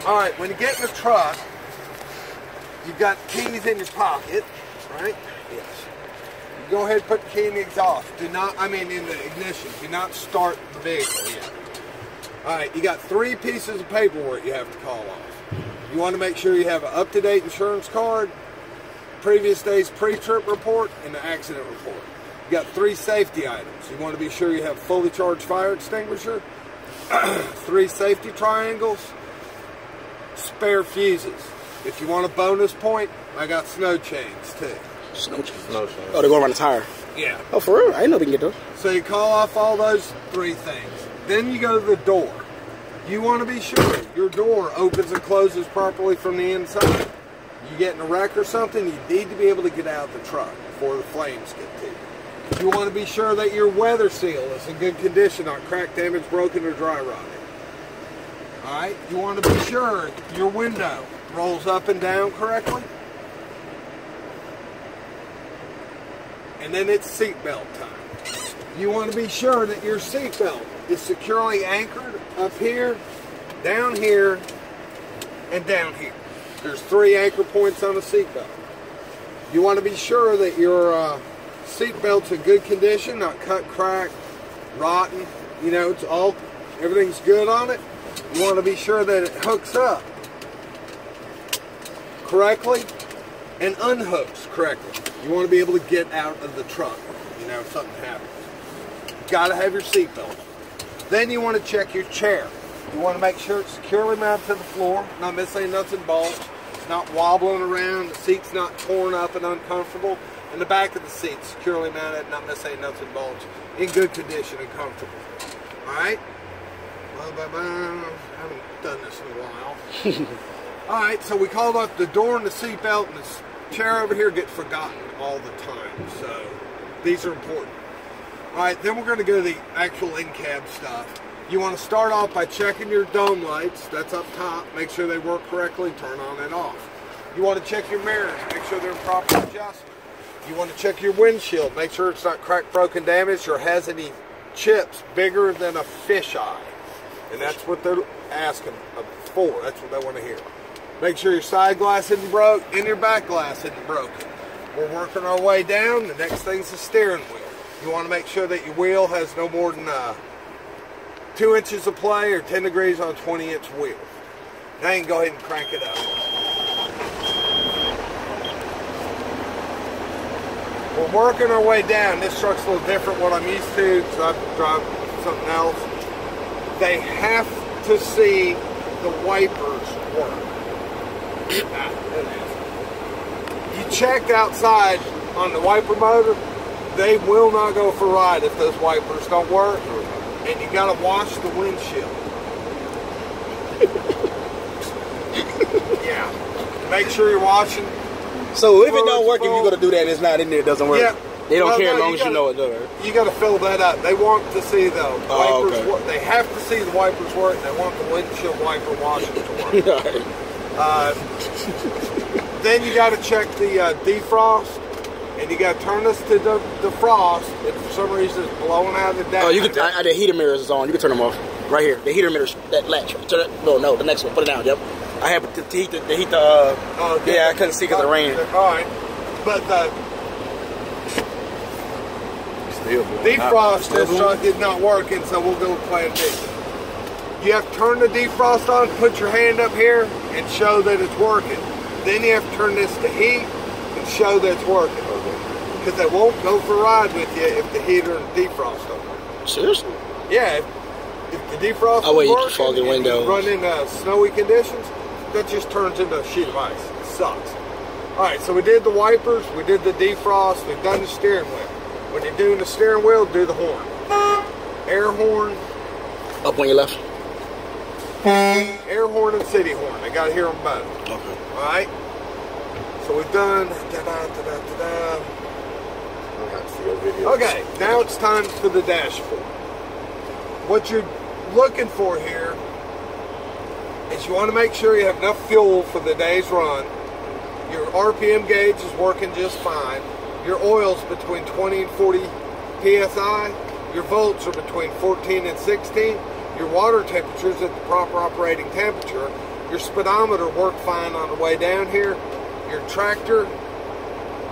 All right, when you get in the truck, you've got keys in your pocket, right? Yes. You go ahead and put the key in the exhaust. In the ignition. Do not start the vehicle yet. All right, you got 3 pieces of paperwork you have to call off. You want to make sure you have an up-to-date insurance card, previous day's pre-trip report, and the accident report. You got 3 safety items. You want to be sure you have fully charged fire extinguisher, 3 safety triangles, spare fuses. If you want a bonus point, I got snow chains too. Snow chains? Oh, they go around the tire? Yeah. Oh, for real? I didn't know we can get those. So you call off all those 3 things. Then you go to the door. You want to be sure your door opens and closes properly from the inside. You get in a wreck or something, you need to be able to get out of the truck before the flames get to you. You want to be sure that your weather seal is in good condition, not cracked, damaged, broken, or dry rotted. Alright, you want to be sure your window rolls up and down correctly. And then it's seatbelt time. You want to be sure that your seatbelt is securely anchored up here, down here, and down here. There's 3 anchor points on a seatbelt. You want to be sure that your seatbelt's in good condition, not cut, cracked, rotten. You know, everything's good on it. You want to be sure that it hooks up correctly and unhooks correctly. You want to be able to get out of the truck, you know, if something happens. Got to have your seatbelt. Then you want to check your chair. You want to make sure it's securely mounted to the floor, not missing nuts and bolts. It's not wobbling around. The seat's not torn up and uncomfortable. And the back of the seat securely mounted, not missing nuts and bolts, in good condition and comfortable. All right? I haven't done this in a while. All right, so we called off the door and the seatbelt, and this chair over here gets forgotten all the time. So these are important. All right, then we're going to go to the actual in-cab stuff. You want to start off by checking your dome lights. That's up top. Make sure they work correctly. Turn on and off. You want to check your mirrors. Make sure they're in proper adjustment. You want to check your windshield. Make sure it's not cracked, broken, damaged, or has any chips bigger than a fish eye. And that's what they're asking for. That's what they want to hear. Make sure your side glass isn't broke and your back glass isn't broken. We're working our way down. The next thing's the steering wheel. You want to make sure that your wheel has no more than 2 inches of play or 10 degrees on a 20-inch wheel. Now you can go ahead and crank it up. We're working our way down. This truck's a little different what I'm used to because I drive something else. They have to see the wipers work. You checked outside on the wiper motor, they will not go for a ride if those wipers don't work. And you gotta wash the windshield. Yeah. Make sure you're washing. So if it don't work, if you gotta do that and it's not in there, it doesn't work. Yeah. They don't care as long as you know it does. You gotta fill that up. They want to see the wipers okay. work. They have to see the wipers work. They want the windshield wiper washing to work. Then you gotta check the defrost. And you got to turn this to the frost. If for some reason it's blowing out of the dash. Oh, you can. The heater mirrors is on. You can turn them off right here. The heater mirrors, that latch. Turn it. No, the next one. Put it down. Yep. I have to heat the. Yeah, I couldn't see because of the rain. All right, but the defrost this truck is not working, so we'll go with plan B. You have to turn the defrost on. Put your hand up here and show that it's working. Then you have to turn this to heat and show that it's working. Because they won't go for a ride with you if the heater and the defrost don't work. Seriously? Yeah, if the defrost you working, can fog the window. Run in snowy conditions, that just turns into a sheet of ice. It sucks. Alright, so we did the wipers, we did the defrost, we've done the steering wheel. When you're doing the steering wheel, do the horn. Air horn. Up on your left? Air horn and city horn. I got to hear them both. Okay. Alright? So we've done... Okay, now it's time for the dashboard. What you're looking for here is you want to make sure you have enough fuel for the day's run. Your RPM gauge is working just fine. Your oil's between 20 and 40 PSI. Your volts are between 14 and 16. Your water temperature is at the proper operating temperature. Your speedometer worked fine on the way down here. Your tractor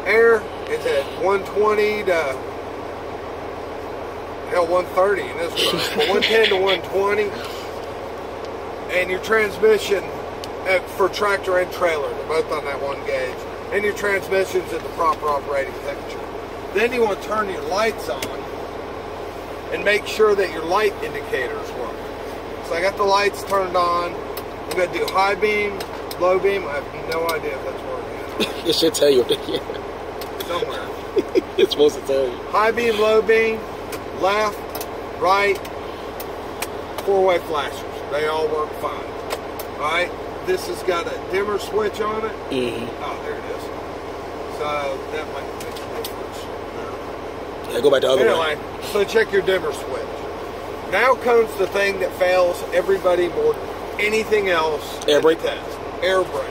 air is at 120 to 130 in this one, but 110 to 120. And your transmission for tractor and trailer, they're both on that one gauge. And your transmission's at the proper operating temperature. Then you want to turn your lights on and make sure that your light indicators work. So I got the lights turned on. I'm going to do high beam, low beam. I have no idea if that's working. It should tell you. Somewhere. It's supposed to tell you. High beam, low beam, left, right, four-way flashers. They all work fine. All right. This has got a dimmer switch on it. Mm-hmm. Oh, there it is. So that might make a difference. Yeah, go back to the other one. Anyway, so check your dimmer switch. Now comes the thing that fails everybody more than anything else. Air brake? Test. Air brake.